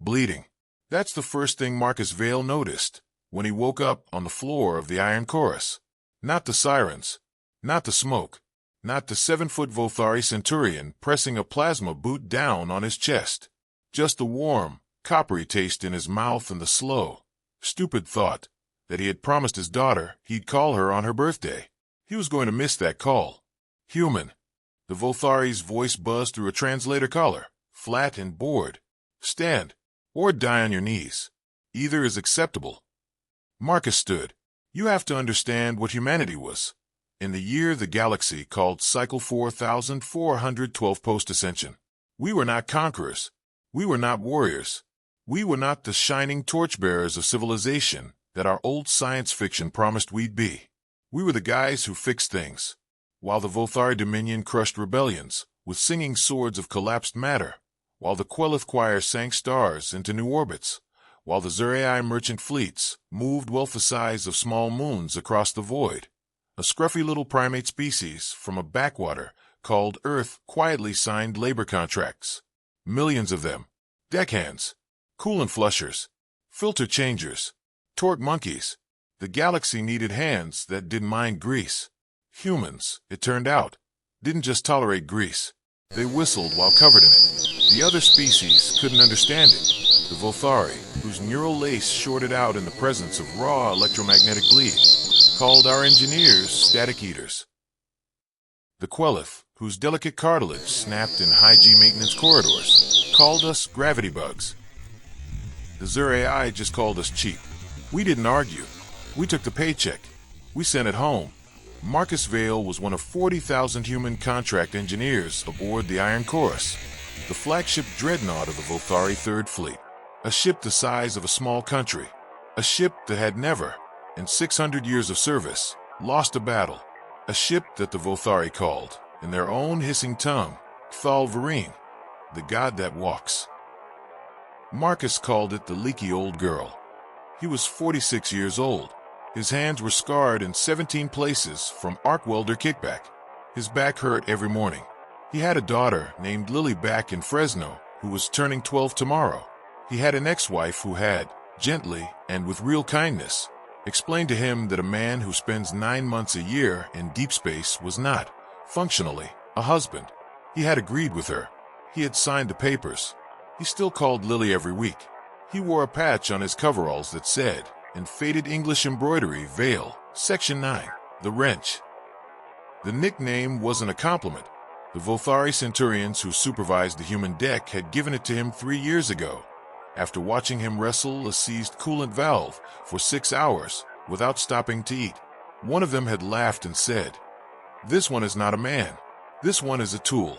bleeding. That's the first thing Marcus Vale noticed when he woke up on the floor of the Iron Chorus. Not the sirens, not the smoke, not the 7-foot Vothari Centurion pressing a plasma boot down on his chest. Just the warm, coppery taste in his mouth and the slow, stupid thought that he had promised his daughter he'd call her on her birthday. He was going to miss that call. Human. The Vothari's voice buzzed through a translator collar, flat and bored. Stand, or die on your knees. Either is acceptable. Marcus stood. You have to understand what humanity was. In the year the galaxy called Cycle 4412 post-ascension. We were not conquerors. We were not warriors. We were not the shining torchbearers of civilization that our old science fiction promised we'd be. We were the guys who fixed things. While the Vothari Dominion crushed rebellions with singing swords of collapsed matter, while the Quelith Choir sank stars into new orbits, while the Zurai merchant fleets moved wealth the size of small moons across the void, a scruffy little primate species from a backwater called Earth quietly signed labor contracts. Millions of them. Deckhands, coolant flushers, filter changers, torque monkeys. The galaxy needed hands that didn't mind grease. Humans, it turned out, didn't just tolerate grease. They whistled while covered in it. The other species couldn't understand it. The Vothari, whose neural lace shorted out in the presence of raw electromagnetic bleed, called our engineers static eaters. The Quelith, whose delicate cartilage snapped in high-G maintenance corridors, called us gravity bugs. The Zurai just called us cheap. We didn't argue. We took the paycheck. We sent it home. Marcus Vale was one of 40,000 human contract engineers aboard the Iron Chorus, the flagship dreadnought of the Vothari Third Fleet. A ship the size of a small country. A ship that had never, in 600 years of service, lost a battle. A ship that the Vothari called, in their own hissing tongue, Thal Varine, the god that walks. Marcus called it the leaky old girl. He was 46 years old. His hands were scarred in 17 places from arc welder kickback. His back hurt every morning. He had a daughter named Lily back in Fresno who was turning 12 tomorrow. He had an ex-wife who had, gently and with real kindness, explained to him that a man who spends 9 months a year in deep space was not, functionally, a husband. He had agreed with her. He had signed the papers. He still called Lily every week. He wore a patch on his coveralls that said, in faded English embroidery, Vale, Section 9, the wrench. The nickname wasn't a compliment. The Vothari Centurions who supervised the human deck had given it to him 3 years ago, after watching him wrestle a seized coolant valve for 6 hours without stopping to eat. One of them had laughed and said, "This one is not a man. This one is a tool.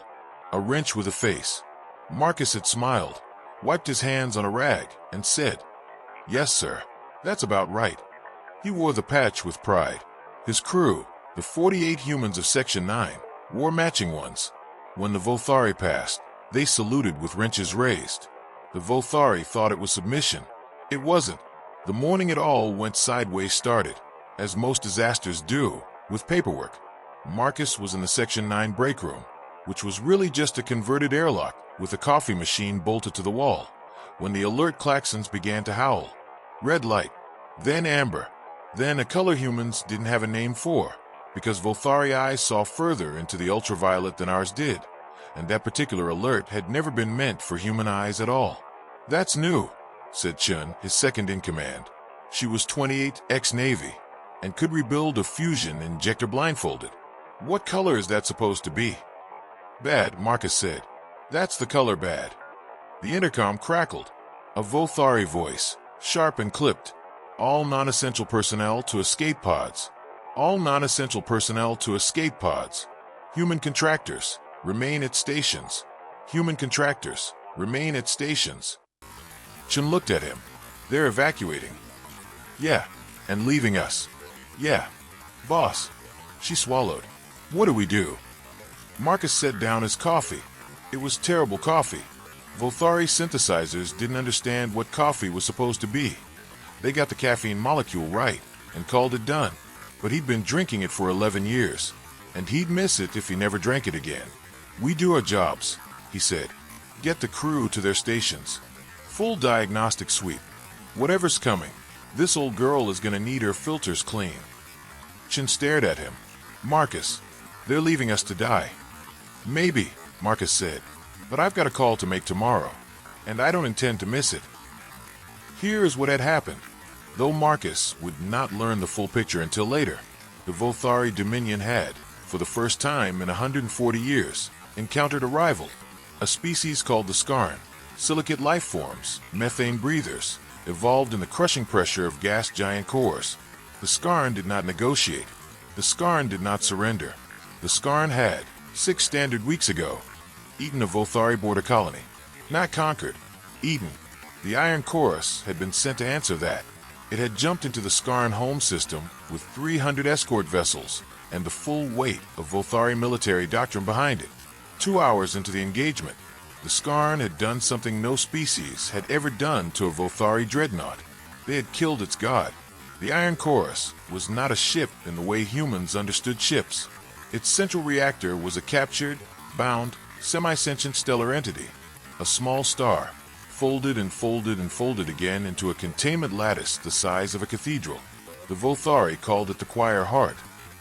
A wrench with a face." Marcus had smiled, wiped his hands on a rag, and said, "Yes, sir. That's about right." He wore the patch with pride. His crew, the 48 humans of Section 9, wore matching ones. When the Vothari passed, they saluted with wrenches raised. The Vothari thought it was submission. It wasn't. The morning it all went sideways started, as most disasters do, with paperwork. Marcus was in the Section 9 break room, which was really just a converted airlock with a coffee machine bolted to the wall, when the alert klaxons began to howl. Red light, then amber, then a color humans didn't have a name for, because Vothari eyes saw further into the ultraviolet than ours did, and that particular alert had never been meant for human eyes at all. "That's new," said Chun, his second in command. She was 28, ex-Navy, and could rebuild a fusion injector blindfolded. "What color is that supposed to be?" "Bad," Marcus said. "That's the color bad." The intercom crackled. A Vothari voice, sharp and clipped. "All non-essential personnel to escape pods. All non-essential personnel to escape pods. Human contractors, remain at stations. Human contractors, remain at stations." Chun looked at him. "They're evacuating." "Yeah, and leaving us." "Yeah, boss." She swallowed. "What do we do?" Marcus set down his coffee. It was terrible coffee. Vothari synthesizers didn't understand what coffee was supposed to be. They got the caffeine molecule right and called it done. But he'd been drinking it for 11 years, and he'd miss it if he never drank it again. "We do our jobs," he said. "Get the crew to their stations. Full diagnostic sweep. Whatever's coming, this old girl is gonna need her filters clean. Chin stared at him. Marcus, they're leaving us to die. Maybe, Marcus said, but I've got a call to make tomorrow, and I don't intend to miss it. Here is what had happened. Though Marcus would not learn the full picture until later, the Vothari Dominion had, for the first time in 140 years, encountered a rival, a species called the Skarn. Silicate life forms, methane breathers, evolved in the crushing pressure of gas giant cores. The Skarn did not negotiate. The Skarn did not surrender. The Skarn had, 6 standard weeks ago, eaten a Vothari border colony. Not conquered, eaten. The Iron Chorus had been sent to answer that. It had jumped into the Skarn home system with 300 escort vessels and the full weight of Vothari military doctrine behind it. 2 hours into the engagement, the Skarn had done something no species had ever done to a Vothari dreadnought. They had killed its god. The Iron Chorus was not a ship in the way humans understood ships. Its central reactor was a captured, bound, semi-sentient stellar entity, a small star, folded and folded and folded again into a containment lattice the size of a cathedral. The Vothari called it the Choir Heart.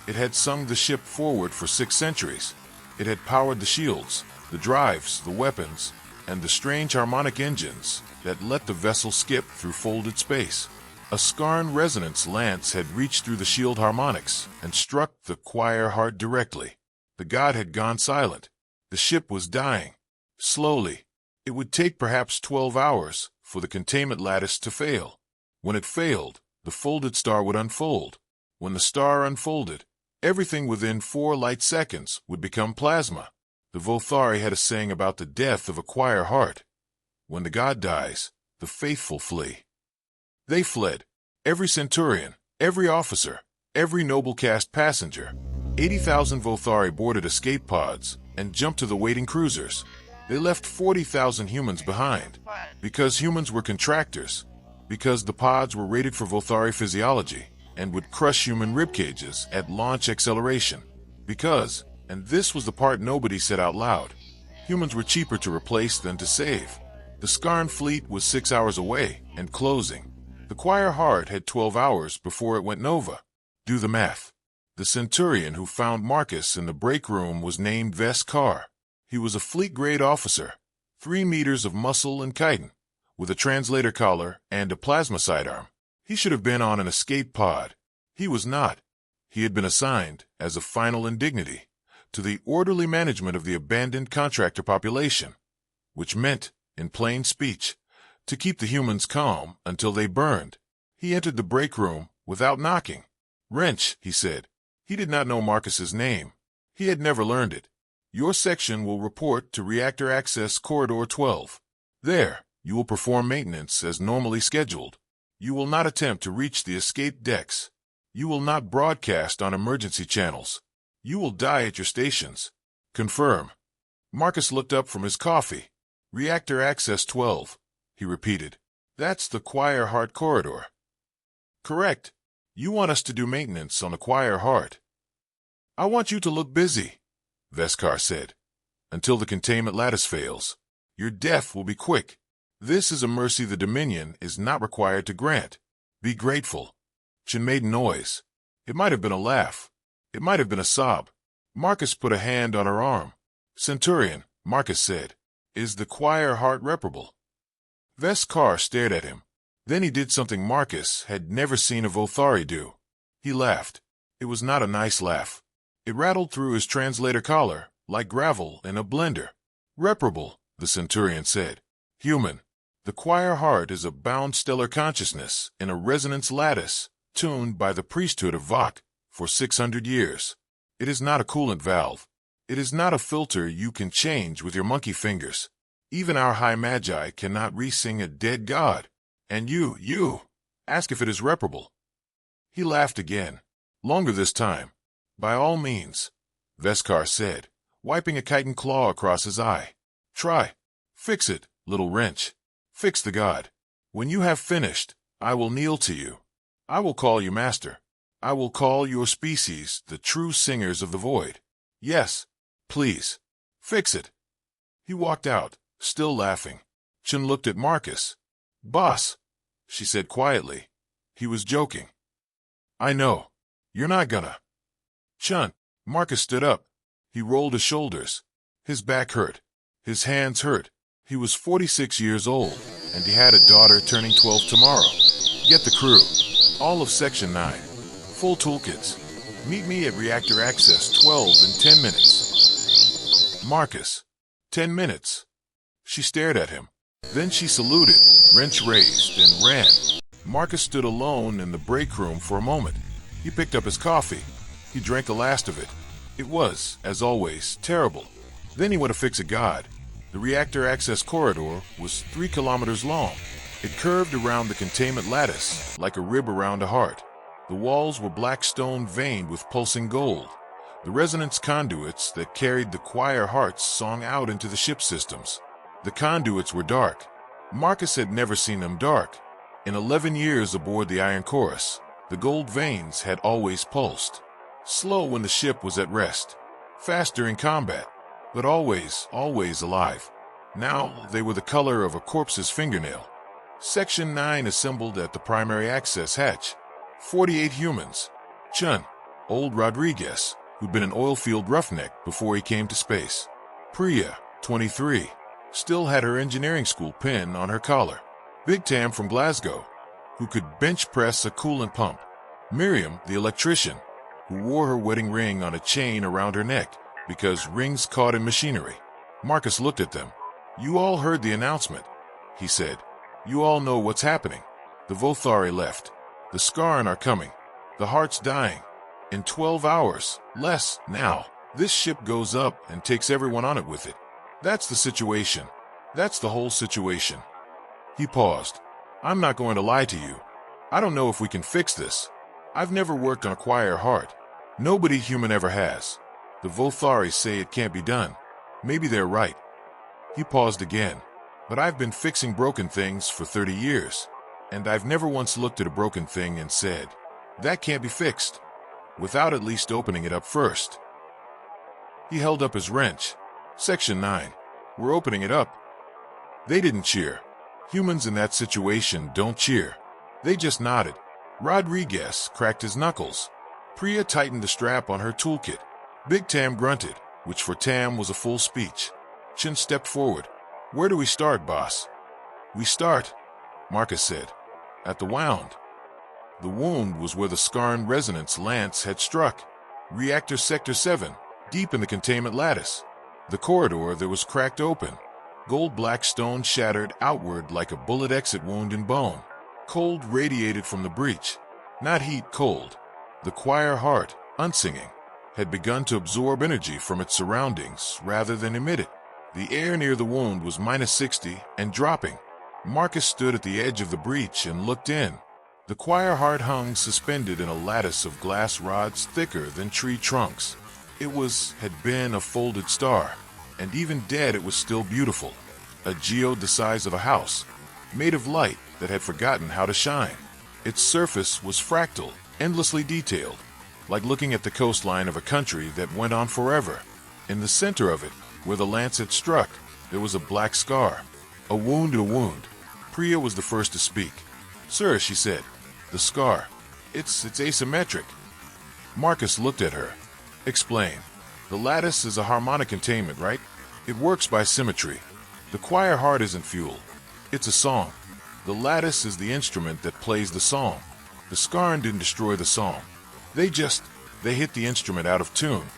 It had sung the ship forward for 6 centuries. It had powered the shields, the drives, the weapons, and the strange harmonic engines that let the vessel skip through folded space. A Skarn resonance lance had reached through the shield harmonics and struck the Choir Heart directly. The god had gone silent. The ship was dying. Slowly. It would take perhaps 12 hours for the containment lattice to fail. When it failed, the folded star would unfold. When the star unfolded, everything within 4 light seconds would become plasma. The Vothari had a saying about the death of a Choir Heart. When the god dies, the faithful flee. They fled. Every centurion, every officer, every noble caste passenger. 80,000 Vothari boarded escape pods and jumped to the waiting cruisers. They left 40,000 humans behind. Because humans were contractors. Because the pods were rated for Vothari physiology and would crush human ribcages at launch acceleration. Because, and this was the part nobody said out loud, humans were cheaper to replace than to save. The Skarn fleet was 6 hours away and closing. The Choir Heart had 12 hours before it went nova. Do the math. The centurion who found Marcus in the break room was named Veskar. He was a fleet-grade officer, 3 meters of muscle and chitin, with a translator collar and a plasma sidearm. He should have been on an escape pod. He was not. He had been assigned, as a final indignity, to the orderly management of the abandoned contractor population, which meant, in plain speech, to keep the humans calm until they burned. He entered the break room without knocking. Wrench, he said. He did not know Marcus's name. He had never learned it. Your section will report to Reactor Access Corridor 12. There, you will perform maintenance as normally scheduled. You will not attempt to reach the escape decks. You will not broadcast on emergency channels. You will die at your stations. Confirm. Marcus looked up from his coffee. Reactor Access 12. He repeated. That's the Choir Heart corridor. Correct. You want us to do maintenance on the Choir Heart. I want you to look busy, Veskar said. Until the containment lattice fails. Your death will be quick. This is a mercy the Dominion is not required to grant. Be grateful. Chin made noise. It might have been a laugh. It might have been a sob. Marcus put a hand on her arm. Centurion, Marcus said, is the Choir Heart reparable? Veskar stared at him. Then he did something Marcus had never seen a Vothari do. He laughed. It was not a nice laugh. It rattled through his translator collar, like gravel in a blender. Reparable, the Centurion said. Human. The Choir Heart is a bound stellar consciousness in a resonance lattice, tuned by the priesthood of Vok for 600 years. It is not a coolant valve. It is not a filter you can change with your monkey fingers. Even our high magi cannot re-sing a dead god. And you, ask if it is reparable. He laughed again. Longer this time. By all means, Veskar said, wiping a chitin claw across his eye. Try. Fix it, little wrench. Fix the god. When you have finished, I will kneel to you. I will call you master. I will call your species the true singers of the void. Yes, please. Fix it. He walked out, still laughing. Chin looked at Marcus. Boss, she said quietly. He was joking. I know. You're not gonna. Chun. Marcus stood up. He rolled his shoulders. His back hurt. His hands hurt. He was 46 years old, and he had a daughter turning 12 tomorrow. Get the crew. All of Section 9. Full toolkits. Meet me at Reactor Access 12 in 10 minutes. Marcus. 10 minutes. She stared at him. Then she saluted, wrench raised, and ran. Marcus stood alone in the break room for a moment. He picked up his coffee. He drank the last of it. It was, as always, terrible. Then he went to fix a god. The reactor access corridor was 3 kilometers long. It curved around the containment lattice like a rib around a heart. The walls were black stone veined with pulsing gold. The resonance conduits that carried the choir heart's song out into the ship systems. The conduits were dark. Marcus had never seen them dark. In 11 years aboard the Iron Chorus, the gold veins had always pulsed. Slow when the ship was at rest. Fast during combat. But always, always alive. Now they were the color of a corpse's fingernail. Section 9 assembled at the primary access hatch. 48 humans. Chun, old Rodriguez, who'd been an oilfield roughneck before he came to space. Priya, 23, still had her engineering school pin on her collar. Big Tam from Glasgow, who could bench press a coolant pump. Miriam, the electrician, who wore her wedding ring on a chain around her neck because rings caught in machinery. Marcus looked at them. You all heard the announcement, he said. You all know what's happening. The Vothari left. The Skarn are coming. The Heart's dying. In 12 hours, less now, this ship goes up and takes everyone on it with it. That's the situation. That's the whole situation. He paused. I'm not going to lie to you. I don't know if we can fix this. I've never worked on a choir heart. Nobody human ever has. The Vothari say it can't be done. Maybe they're right. He paused again. But I've been fixing broken things for 30 years. And I've never once looked at a broken thing and said, that can't be fixed, without at least opening it up first. He held up his wrench. Section 9. We're opening it up. They didn't cheer. Humans in that situation don't cheer. They just nodded. Rodriguez cracked his knuckles. Priya tightened the strap on her toolkit. Big Tam grunted, which for Tam was a full speech. Chin stepped forward. Where do we start, boss? We start, Marcus said, at the wound. The wound was where the Skarn resonance lance had struck. Reactor Sector 7, deep in the containment lattice. The corridor that was cracked open. Gold-black stone shattered outward like a bullet exit wound in bone. Cold radiated from the breach. Not heat, cold. The choir heart, unsinging, had begun to absorb energy from its surroundings rather than emit it. The air near the wound was -60 and dropping. Marcus stood at the edge of the breach and looked in. The choir heart hung suspended in a lattice of glass rods thicker than tree trunks. It had been a folded star, and even dead it was still beautiful. A geode the size of a house, made of light that had forgotten how to shine. Its surface was fractal, endlessly detailed, like looking at the coastline of a country that went on forever. In the center of it, where the lance had struck, there was a black scar. A wound. Priya was the first to speak. Sir, she said, the scar. It's asymmetric. Marcus looked at her. Explain. The lattice is a harmonic containment, right? It works by symmetry. The choir heart isn't fuel. It's a song. The lattice is the instrument that plays the song. The Skarn didn't destroy the song. They hit the instrument out of tune.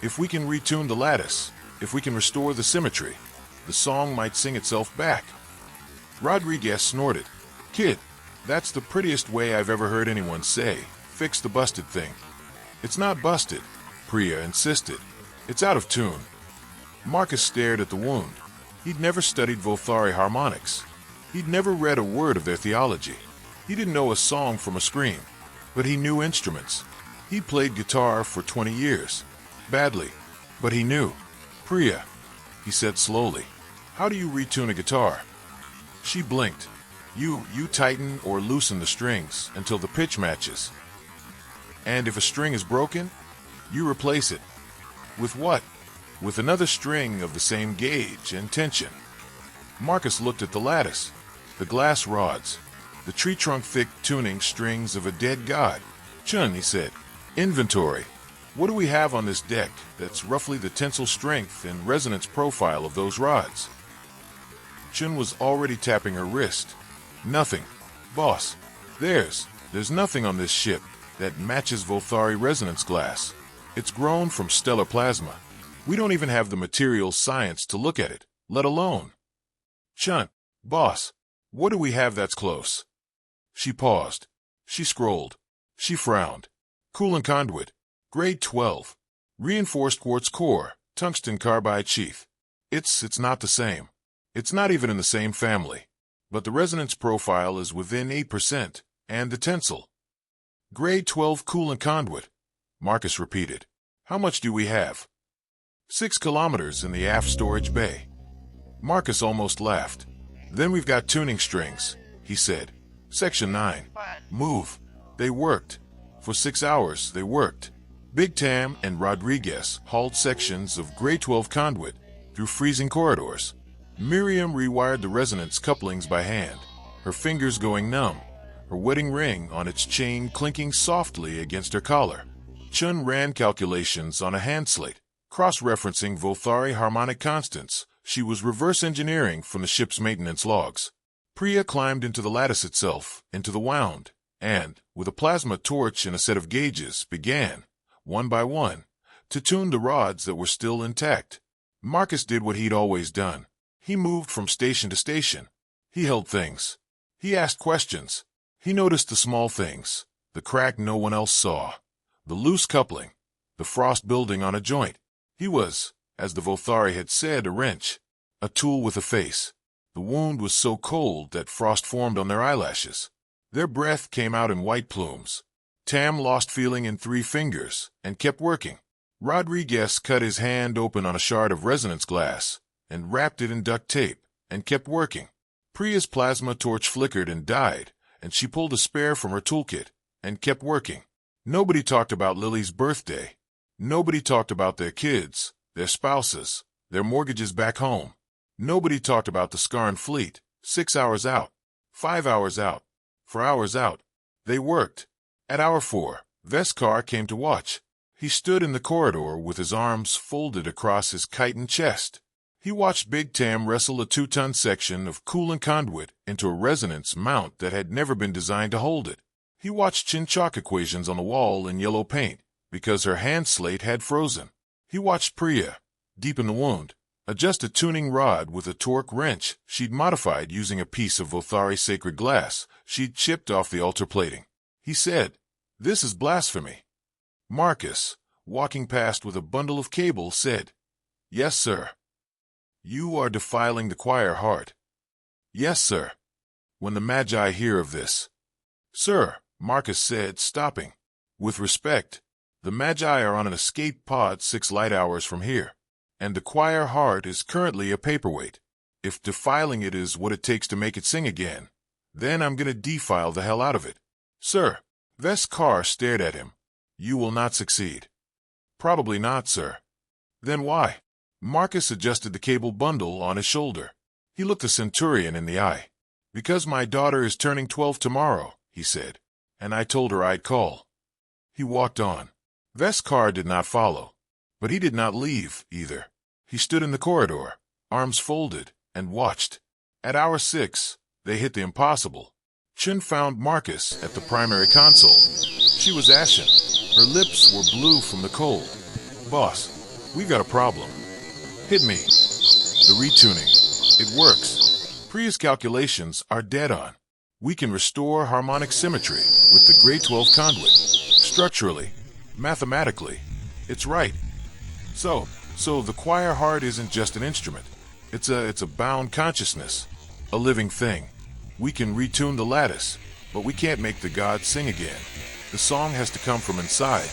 If we can retune the lattice, if we can restore the symmetry, the song might sing itself back. Rodriguez snorted. Kid, that's the prettiest way I've ever heard anyone say, fix the busted thing. It's not busted, Priya insisted. It's out of tune. Marcus stared at the wound. He'd never studied Vothari harmonics. He'd never read a word of their theology. He didn't know a song from a scream, but he knew instruments. He played guitar for 20 years. Badly, but he knew. Priya, he said slowly, how do you retune a guitar? She blinked. You tighten or loosen the strings until the pitch matches. And if a string is broken, you replace it. With what? With another string of the same gauge and tension. Marcus looked at the lattice. The glass rods. The tree-trunk-thick tuning strings of a dead god. Chun, he said. Inventory. What do we have on this deck that's roughly the tensile strength and resonance profile of those rods? Chun was already tapping her wrist. Nothing. Boss, there's nothing on this ship that matches Volthari resonance glass. It's grown from stellar plasma. We don't even have the materials science to look at it, let alone. Chun, boss, what do we have that's close? She paused. She scrolled. She frowned. Coolant conduit. Grade 12. Reinforced quartz core, tungsten carbide sheath. It's not the same. It's not even in the same family. But the resonance profile is within 8%, and the tensile. Grade 12 coolant conduit. Marcus repeated. How much do we have? 6 kilometers in the aft storage bay. Marcus almost laughed. Then we've got tuning strings, he said. Section 9. Move. They worked. For 6 hours, they worked. Big Tam and Rodriguez hauled sections of grade 12 conduit through freezing corridors. Miriam rewired the resonance couplings by hand, her fingers going numb, her wedding ring on its chain clinking softly against her collar. Chun ran calculations on a hand slate, cross-referencing Volthari harmonic constants. She was reverse engineering from the ship's maintenance logs. Priya climbed into the lattice itself, into the wound, and, with a plasma torch and a set of gauges, began, one by one, to tune the rods that were still intact. Marcus did what he'd always done. He moved from station to station. He held things. He asked questions. He noticed the small things, the crack no one else saw, the loose coupling, the frost building on a joint. He was, as the Volthari had said, a wrench, a tool with a face. The wound was so cold that frost formed on their eyelashes. Their breath came out in white plumes. Tam lost feeling in 3 fingers and kept working. Rodriguez cut his hand open on a shard of resonance glass and wrapped it in duct tape and kept working. Priya's plasma torch flickered and died, and she pulled a spare from her toolkit and kept working. Nobody talked about Lily's birthday. Nobody talked about their kids, their spouses, their mortgages back home. Nobody talked about the Scarn fleet, 6 hours out, 5 hours out, 4 hours out. They worked. At hour 4, Veskar came to watch. He stood in the corridor with his arms folded across his chitin chest. He watched Big Tam wrestle a 2-ton section of coolant conduit into a resonance mount that had never been designed to hold it. He watched chin-chalk equations on the wall in yellow paint because her hand slate had frozen. He watched Priya, deep in the wound, adjust a tuning rod with a torque wrench she'd modified using a piece of Volthari sacred glass she'd chipped off the altar plating. He said, "This is blasphemy." Marcus, walking past with a bundle of cable, said, "Yes, sir." "You are defiling the choir heart." "Yes, sir." "When the Magi hear of this." "Sir," Marcus said, stopping. "With respect, the Magi are on an escape pod 6 light hours from here, and the choir heart is currently a paperweight. If defiling it is what it takes to make it sing again, then I'm gonna defile the hell out of it." "Sir." Veskar stared at him. "You will not succeed." "Probably not, sir." "Then why?" Marcus adjusted the cable bundle on his shoulder. He looked the Centurion in the eye. "Because my daughter is turning 12 tomorrow," he said, "and I told her I'd call." He walked on. Veskar did not follow, but he did not leave either. He stood in the corridor, arms folded, and watched. At hour 6, they hit the impossible. Chun found Marcus at the primary console. She was ashen. Her lips were blue from the cold. "Boss, we've got a problem." "Hit me." "The retuning. It works. Priya's calculations are dead on. We can restore harmonic symmetry with the grade 12 conduit. Structurally, mathematically, it's right. So the choir heart isn't just an instrument. It's a bound consciousness, a living thing. We can retune the lattice, but we can't make the god sing again. The song has to come from inside.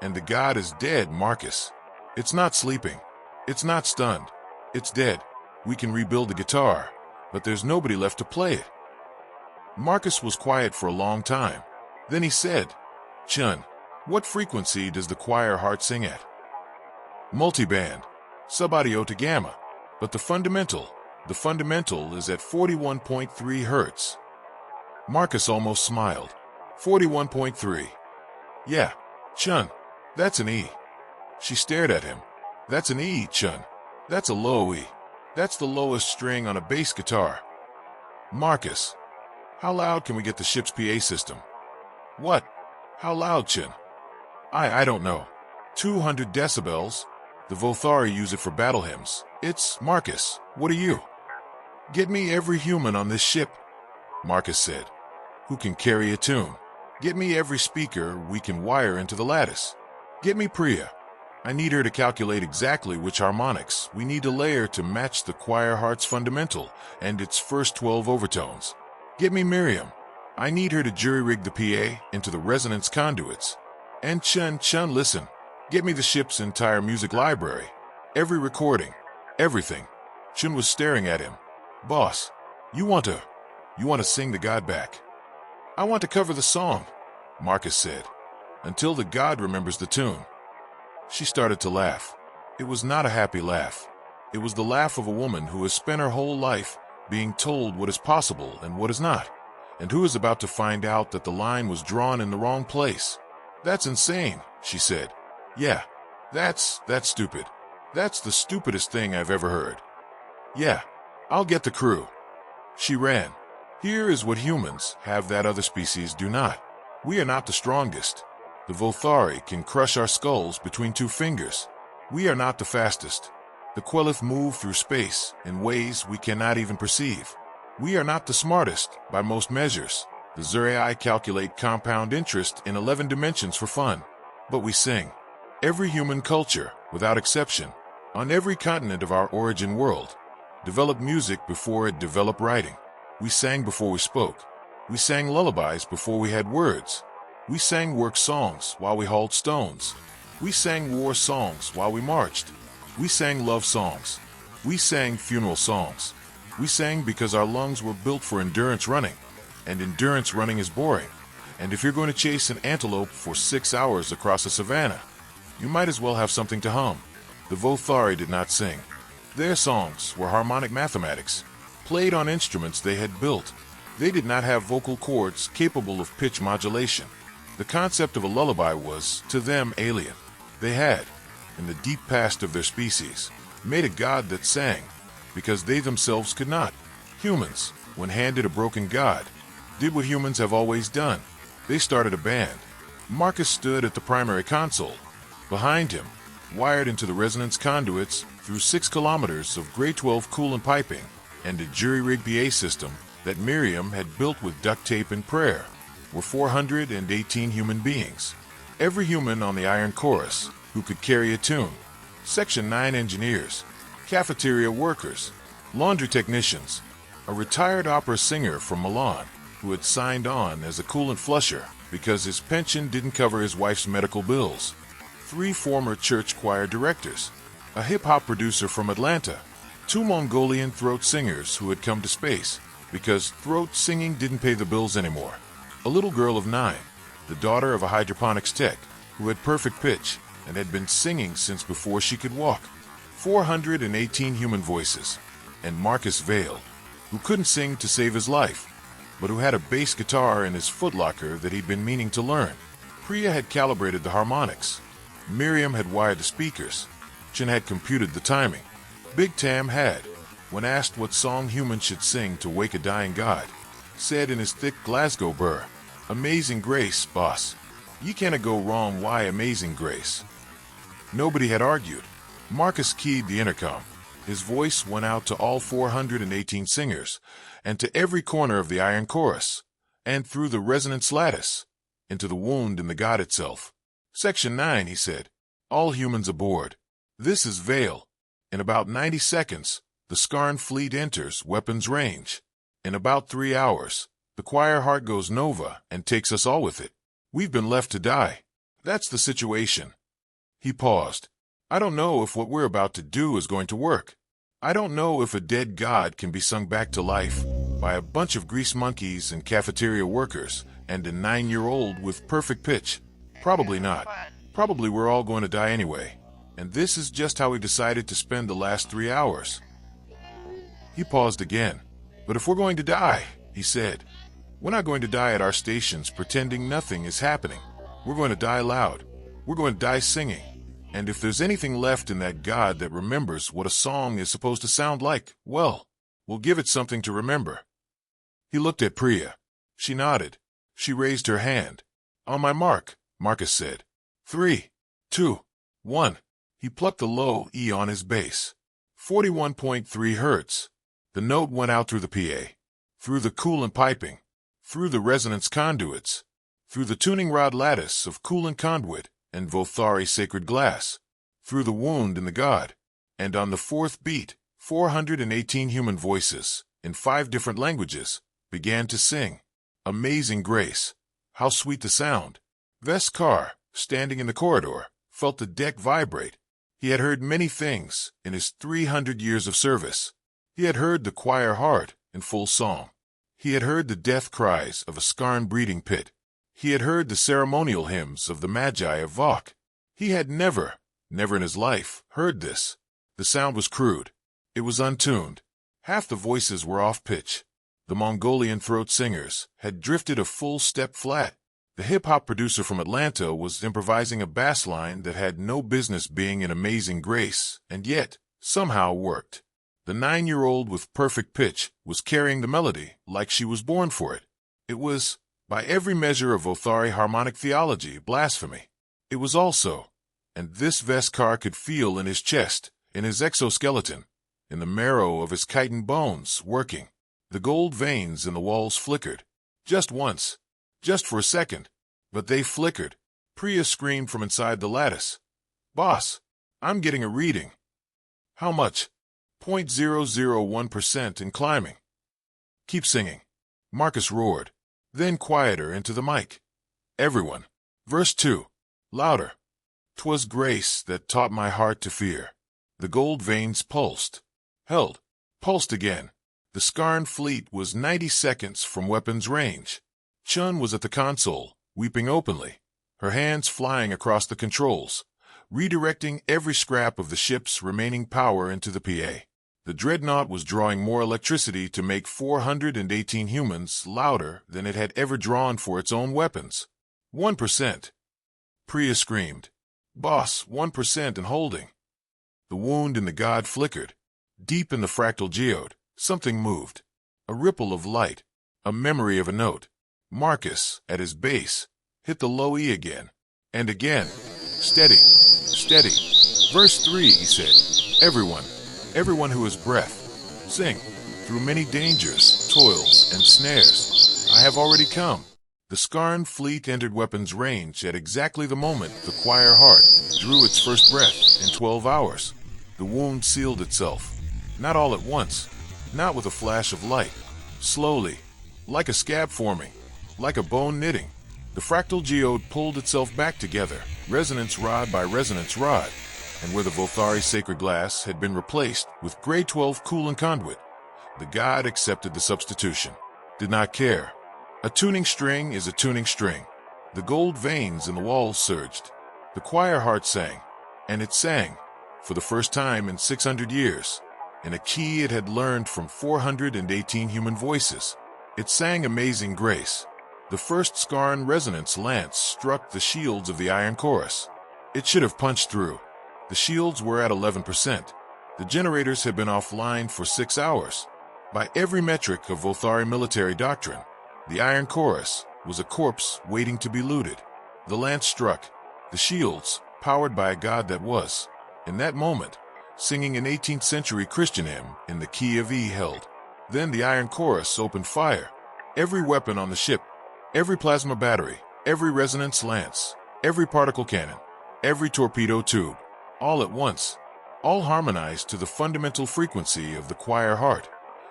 And the god is dead, Marcus. It's not sleeping. It's not stunned. It's dead. We can rebuild the guitar, but there's nobody left to play it." Marcus was quiet for a long time. Then he said, "Chun, what frequency does the choir heart sing at?" "Multiband. Subaudio to gamma. But the fundamental, The fundamental is at 41.3 hertz. Marcus almost smiled. 41.3. Yeah, Chun, that's an E. She stared at him. That's an E, Chun. That's a low E. That's the lowest string on a bass guitar. Marcus, how loud can we get the ship's PA system? What? How loud, Chun? I don't know. 200 decibels. The Vothari use it for battle hymns. It's Marcus. What are you? Get me every human on this ship, Marcus said, who can carry a tune. Get me every speaker we can wire into the lattice. Get me Priya. I need her to calculate exactly which harmonics we need to layer to match the choir heart's fundamental and its first 12 overtones. Get me Miriam. I need her to jury-rig the PA into the resonance conduits. And Chun, listen. Get me the ship's entire music library. Every recording. Everything. Chun was staring at him. Boss, you want to sing the god back? I want to cover the song, Marcus said, until the god remembers the tune. She started to laugh. It was not a happy laugh. It was the laugh of a woman who has spent her whole life being told what is possible and what is not, and who is about to find out that the line was drawn in the wrong place. That's insane, she said. Yeah, that's stupid. That's the stupidest thing I've ever heard. Yeah, I'll get the crew. She ran. Here is what humans have that other species do not. We are not the strongest. The Vothari can crush our skulls between two fingers. We are not the fastest. The Quelith move through space in ways we cannot even perceive. We are not the smartest by most measures. The Zurai calculate compound interest in 11 dimensions for fun. But we sing. Every human culture, without exception, on every continent of our origin world, developed music before it developed writing. We sang before we spoke. We sang lullabies before we had words. We sang work songs while we hauled stones. We sang war songs while we marched. We sang love songs. We sang funeral songs. We sang because our lungs were built for endurance running, and endurance running is boring. And if you're going to chase an antelope for 6 hours across a savanna, you might as well have something to hum. The Vothari did not sing. Their songs were harmonic mathematics, played on instruments they had built. They did not have vocal cords capable of pitch modulation. The concept of a lullaby was, to them, alien. They had, in the deep past of their species, made a god that sang, because they themselves could not. Humans, when handed a broken god, did what humans have always done. They started a band. Marcus stood at the primary console. Behind him, wired into the resonance conduits through 6 kilometers of grade 12 coolant piping and a jury-rigged PA system that Miriam had built with duct tape and prayer, were 418 human beings. Every human on the Iron Chorus who could carry a tune. Section 9 engineers, cafeteria workers, laundry technicians, a retired opera singer from Milan who had signed on as a coolant flusher because his pension didn't cover his wife's medical bills. 3 former church choir directors, a hip-hop producer from Atlanta, 2 Mongolian throat singers who had come to space because throat singing didn't pay the bills anymore, a little girl of 9, the daughter of a hydroponics tech who had perfect pitch and had been singing since before she could walk, 418 human voices, and Marcus Vale, who couldn't sing to save his life, but who had a bass guitar in his footlocker that he'd been meaning to learn. Priya had calibrated the harmonics. Miriam had wired the speakers. Chin had computed the timing. Big Tam had, when asked what song humans should sing to wake a dying god, said in his thick Glasgow burr, "Amazing Grace, boss. You can't go wrong, why Amazing Grace?" Nobody had argued. Marcus keyed the intercom. His voice went out to all 418 singers, and to every corner of the Iron Chorus, and through the resonance lattice, into the wound in the god itself. Section 9, he said. All humans aboard. This is Vale. In about 90 seconds, the Skarn fleet enters weapons range. In about 3 hours, the choir heart goes nova and takes us all with it. We've been left to die. That's the situation. He paused. I don't know if what we're about to do is going to work. I don't know if a dead god can be sung back to life by a bunch of grease monkeys and cafeteria workers and a 9-year-old with perfect pitch. Probably not. Probably we're all going to die anyway. And this is just how we decided to spend the last 3 hours. He paused again. "But if we're going to die," he said, "we're not going to die at our stations pretending nothing is happening. We're going to die loud. We're going to die singing. And if there's anything left in that God that remembers what a song is supposed to sound like, well, we'll give it something to remember." He looked at Priya. She nodded. She raised her hand. "On my mark," Marcus said. 3, 2, 1. He plucked the low E on his bass. 41.3 hertz. The note went out through the PA, through the coolant piping, through the resonance conduits, through the tuning rod lattice of coolant conduit and Vothari sacred glass, through the wound in the god, and on the fourth beat, 418 human voices, in 5 different languages, began to sing. Amazing grace. How sweet the sound. Veskar, standing in the corridor, felt the deck vibrate. He had heard many things in his 300 years of service. He had heard the choir heart in full song. He had heard the death cries of a scarn breeding pit. He had heard the ceremonial hymns of the Magi of Vok. He had never in his life, heard this. The sound was crude. It was untuned. Half the voices were off pitch. The Mongolian throat singers had drifted a full step flat. The hip-hop producer from Atlanta was improvising a bass line that had no business being in amazing grace, and yet somehow worked. The 9-year-old with perfect pitch was carrying the melody like she was born for it. It was, by every measure of Vothari harmonic theology, blasphemy. It was also, and this Veskar could feel in his chest, in his exoskeleton, in the marrow of his chitin bones, working. The gold veins in the walls flickered. Just once. Just for a second. But they flickered. Priya screamed from inside the lattice. "Boss, I'm getting a reading." "How much?" 0.001% and climbing. "Keep singing." Marcus roared. Then quieter into the mic. "Everyone." Verse 2. Louder. "'Twas grace that taught my heart to fear." The gold veins pulsed. Held. Pulsed again. The Skarn fleet was 90 seconds from weapons range. Chun was at the console, weeping openly, her hands flying across the controls, redirecting every scrap of the ship's remaining power into the PA. The dreadnought was drawing more electricity to make 418 humans louder than it had ever drawn for its own weapons. 1%. Priya screamed. "Boss, 1% and holding." The wound in the god flickered. Deep in the fractal geode, something moved. A ripple of light. A memory of a note. Marcus, at his base, hit the low E again. And again. "Steady. Steady." Verse 3, he said. Everyone who has breath, sing. "Through many dangers, toils, and snares, I have already come." The Skarn fleet entered weapons range at exactly the moment the choir heart drew its first breath in 12 hours. The wound sealed itself. Not all at once. Not with a flash of light. Slowly. Like a scab forming. Like a bone knitting. The fractal geode pulled itself back together, resonance rod by resonance rod, and where the Vothari sacred glass had been replaced with Grey 12 coolant conduit, the god accepted the substitution. Did not care. A tuning string is a tuning string. The gold veins in the walls surged. The choir heart sang, and it sang, for the first time in 600 years, in a key it had learned from 418 human voices. It sang Amazing Grace. The first Skarn resonance lance struck the shields of the iron chorus. It should have punched through. The shields were at 11%. The generators had been offline for 6 hours. By every metric of Vothari military doctrine, the iron chorus was a corpse waiting to be looted. The lance struck. The shields, powered by a god that was, in that moment, singing an 18th century Christian hymn in the key of E held. Then the iron chorus opened fire. Every weapon on the ship, every plasma battery, every resonance lance, every particle cannon, every torpedo tube, all at once, all harmonized to the fundamental frequency of the choir heart,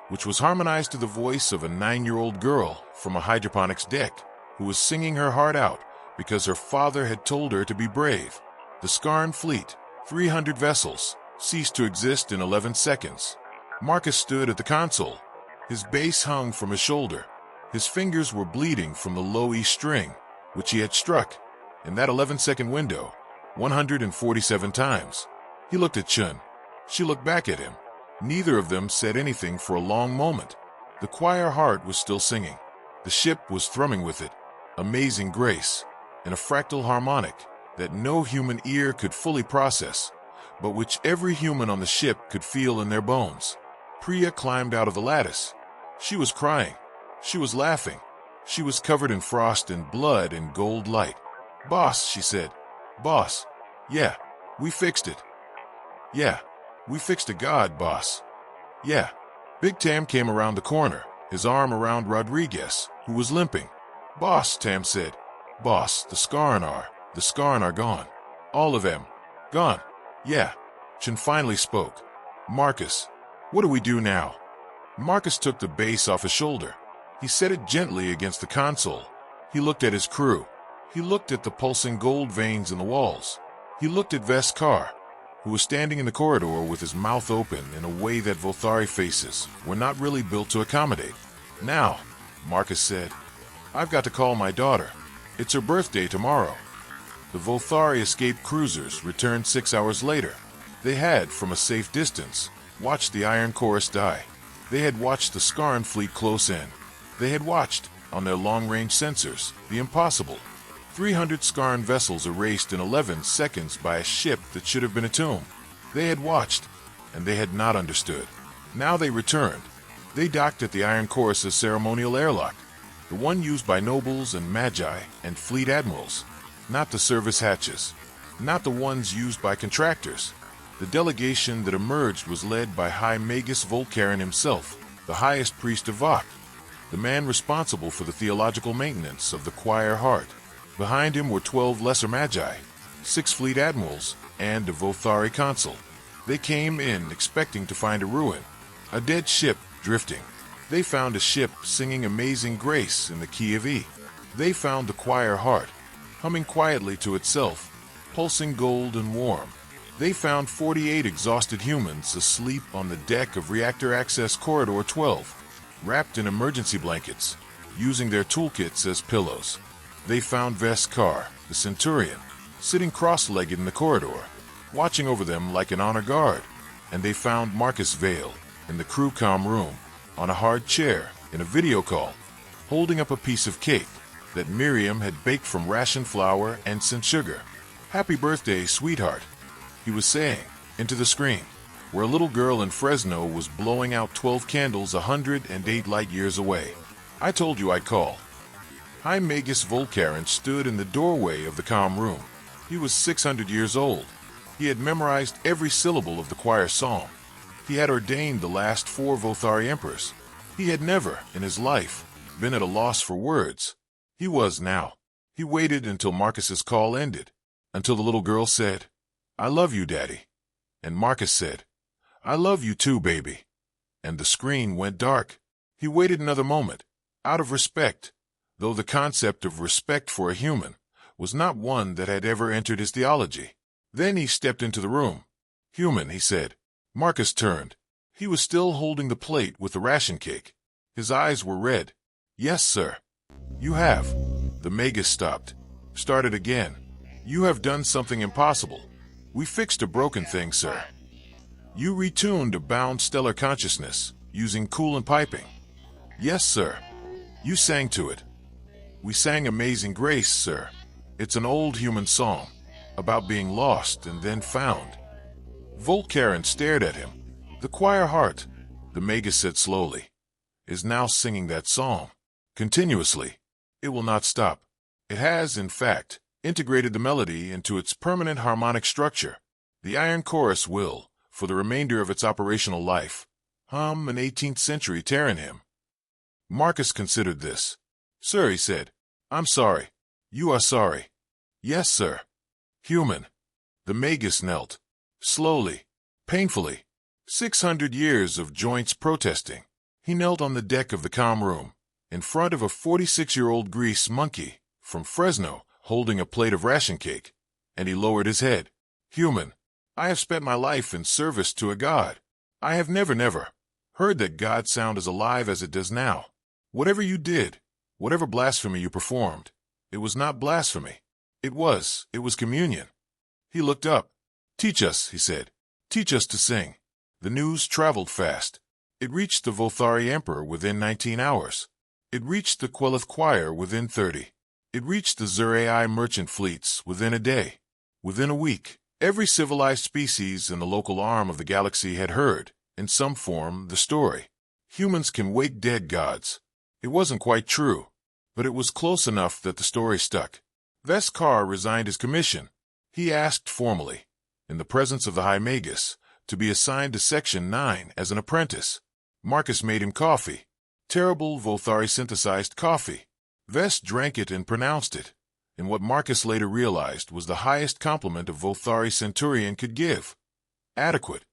which was harmonized to the voice of a 9-year-old girl from a hydroponics deck who was singing her heart out because her father had told her to be brave. The Skarn fleet, 300 vessels, ceased to exist in 11 seconds. Marcus stood at the console. His bass hung from his shoulder. His fingers were bleeding from the low E string, which he had struck, in that 11-second window, 147 times. He looked at Chun. She looked back at him. Neither of them said anything for a long moment. The choir heart was still singing. The ship was thrumming with it, amazing grace, in a fractal harmonic that no human ear could fully process, but which every human on the ship could feel in their bones. Priya climbed out of the lattice. She was crying. She was laughing. She was covered in frost and blood and gold light. "Boss," she said. "Boss. Yeah, we fixed it. Yeah, we fixed a god, boss. Yeah." Big Tam came around the corner, his arm around Rodriguez, who was limping. "Boss," Tam said. "Boss, the Skarn are gone. All of them. Gone." "Yeah." Chen finally spoke. "Marcus, what do we do now?" Marcus took the base off his shoulder. He set it gently against the console. He looked at his crew. He looked at the pulsing gold veins in the walls. He looked at Veskar, who was standing in the corridor with his mouth open in a way that Vothari faces were not really built to accommodate. "Now," Marcus said, "I've got to call my daughter. It's her birthday tomorrow." The Vothari escaped cruisers returned 6 hours later. They had, from a safe distance, watched the Iron Chorus die. They had watched the Skarn fleet close in. They had watched, on their long-range sensors, the impossible. 300 Skarn vessels erased in 11 seconds by a ship that should have been a tomb. They had watched, and they had not understood. Now they returned. They docked at the Iron Chorus's ceremonial airlock, the one used by nobles and magi and fleet admirals, not the service hatches, not the ones used by contractors. The delegation that emerged was led by High Magus Volcarin himself, the highest priest of Vok, the man responsible for the theological maintenance of the choir heart. Behind him were 12 lesser magi, 6 fleet admirals, and a Vothari consul. They came in expecting to find a ruin, a dead ship drifting. They found a ship singing Amazing Grace in the key of E. They found the choir heart, humming quietly to itself, pulsing gold and warm. They found 48 exhausted humans asleep on the deck of Reactor Access Corridor 12, wrapped in emergency blankets, using their toolkits as pillows. They found Veskar, the Centurion, sitting cross-legged in the corridor, watching over them like an honor guard. And they found Marcus Vale, in the crew comm room, on a hard chair, in a video call, holding up a piece of cake that Miriam had baked from rationed flour and sent sugar. "Happy birthday, sweetheart," he was saying, into the screen, where a little girl in Fresno was blowing out 12 candles 108 light years away. "I told you I'd call." High Magus Volcarin stood in the doorway of the comm room. He was 600 years old. He had memorized every syllable of the choir song. He had ordained the last 4 Vothari emperors. He had never, in his life, been at a loss for words. He was now. He waited until Marcus's call ended, until the little girl said, "I love you, Daddy." And Marcus said, "I love you too, baby." And the screen went dark. He waited another moment, out of respect, though the concept of respect for a human was not one that had ever entered his theology. Then he stepped into the room. "Human," he said. Marcus turned. He was still holding the plate with the ration cake. His eyes were red. "Yes, sir." "You have." The Magus stopped. Started again. "You have done something impossible. We fixed a broken thing, sir. You retuned a bound stellar consciousness using coolant piping." "Yes, sir." "You sang to it." "We sang Amazing Grace, sir. It's an old human song, about being lost and then found." Volcarin stared at him. "The choir heart," the Magus said slowly, "is now singing that song. Continuously. It will not stop. It has, in fact, integrated the melody into its permanent harmonic structure. The Iron Chorus will, for the remainder of its operational life, hum an 18th century Terran hymn." Marcus considered this. "Sir," he said, "I'm sorry." "You are sorry." "Yes, sir." "Human." The Magus knelt. Slowly, painfully. 600 years of joints protesting. He knelt on the deck of the comm room, in front of a 46-year-old grease monkey from Fresno holding a plate of ration cake, and he lowered his head. "Human, I have spent my life in service to a god. I have never heard that God sound as alive as it does now. Whatever you did, whatever blasphemy you performed, it was not blasphemy. It was communion." He looked up. "Teach us," he said. "Teach us to sing." The news traveled fast. It reached the Volthari Emperor within 19 hours. It reached the Quelith Choir within 30. It reached the Zur-Ai merchant fleets within a day. Within a week, every civilized species in the local arm of the galaxy had heard, in some form, the story. Humans can wake dead gods. It wasn't quite true, but it was close enough that the story stuck. Veskar resigned his commission. He asked formally, in the presence of the High Magus, to be assigned to Section 9 as an apprentice. Marcus made him coffee. Terrible Volthari-synthesized coffee. Ves drank it and pronounced it, in what Marcus later realized was the highest compliment a Volthari centurion could give. Adequate.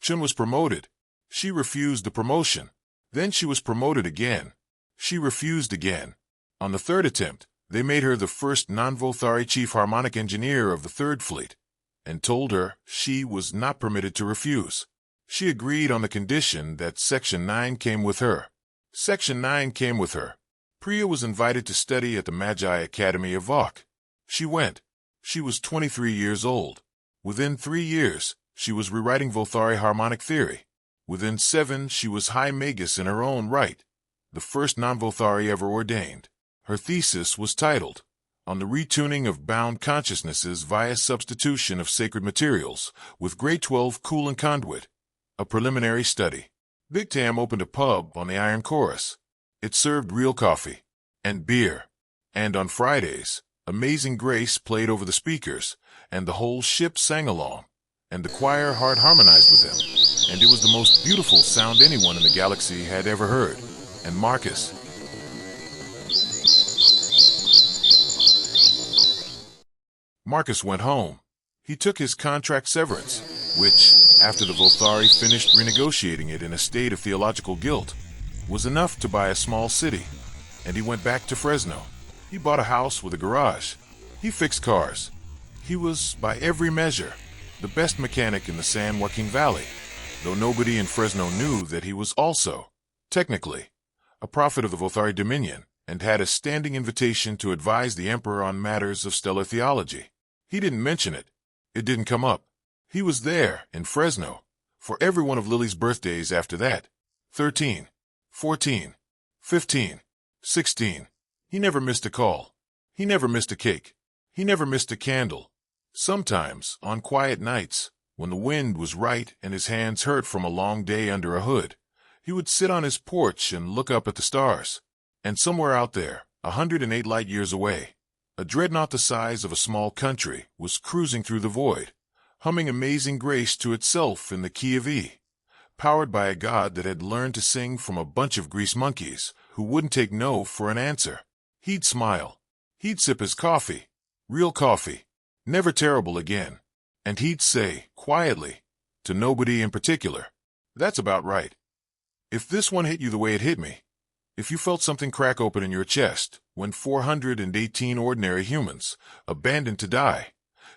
Chun was promoted. She refused the promotion. Then she was promoted again. She refused again. On the third attempt, they made her the first non-Volthari chief harmonic engineer of the Third Fleet, and told her she was not permitted to refuse. She agreed on the condition that Section 9 came with her. Section 9 came with her. Priya was invited to study at the Magi Academy of Vok. She went. She was 23 years old. Within 3 years, she was rewriting Volthari harmonic theory. Within 7, she was High Magus in her own right, the first non-Volthari ever ordained. Her thesis was titled, On the Retuning of Bound Consciousnesses via Substitution of Sacred Materials with Grade 12 Coolant Conduit, a preliminary study. Big Tam opened a pub on the Iron Chorus. It served real coffee and beer, and on Fridays, Amazing Grace played over the speakers, and the whole ship sang along, and the choir hard harmonized with them, and it was the most beautiful sound anyone in the galaxy had ever heard. And Marcus went home. He took his contract severance, which, after the Volthari finished renegotiating it in a state of theological guilt, was enough to buy a small city, and he went back to Fresno. He bought a house with a garage. He fixed cars. He was, by every measure, the best mechanic in the San Joaquin Valley, though nobody in Fresno knew that he was also, technically, a prophet of the Volthari Dominion, and had a standing invitation to advise the Emperor on matters of stellar theology. He didn't mention it. It didn't come up. He was there, in Fresno, for every one of Lily's birthdays after that. 13, 14, 15, 16. He never missed a call. He never missed a cake. He never missed a candle. Sometimes, on quiet nights, when the wind was right and his hands hurt from a long day under a hood, he would sit on his porch and look up at the stars. And somewhere out there, 108 light-years away, a dreadnought the size of a small country was cruising through the void, humming Amazing Grace to itself in the key of E, powered by a god that had learned to sing from a bunch of grease monkeys who wouldn't take no for an answer. He'd smile. He'd sip his coffee, real coffee, never terrible again, and he'd say, quietly, to nobody in particular, "That's about right. If this one hit you the way it hit me, if you felt something crack open in your chest when 418 ordinary humans, abandoned to die,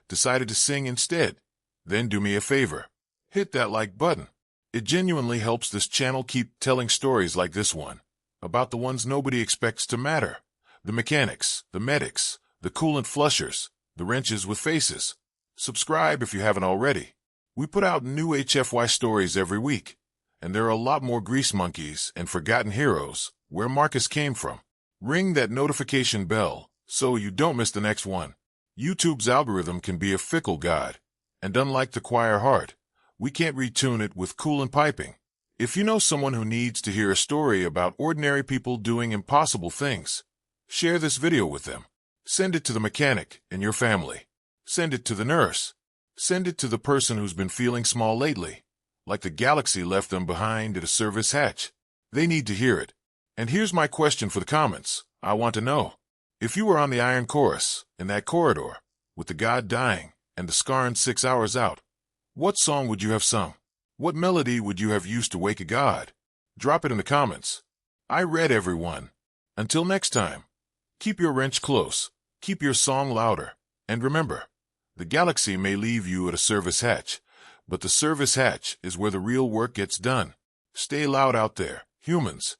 decided to sing instead, then do me a favor. Hit that like button. It genuinely helps this channel keep telling stories like this one, about the ones nobody expects to matter. The mechanics, the medics, the coolant flushers, the wrenches with faces. Subscribe if you haven't already. We put out new HFY stories every week, and there are a lot more grease monkeys and forgotten heroes where Marcus came from. Ring that notification bell so you don't miss the next one. YouTube's algorithm can be a fickle god, and unlike the choir heart, we can't retune it with coolant piping. If you know someone who needs to hear a story about ordinary people doing impossible things, share this video with them. Send it to the mechanic in your family. Send it to the nurse. Send it to the person who's been feeling small lately, like the galaxy left them behind at a service hatch. They need to hear it. And here's my question for the comments. I want to know. If you were on the Iron Chorus, in that corridor, with the god dying and the scarn 6 hours out, what song would you have sung? What melody would you have used to wake a god? Drop it in the comments. I read everyone. Until next time, keep your wrench close, keep your song louder, and remember, the galaxy may leave you at a service hatch, but the service hatch is where the real work gets done. Stay loud out there, humans.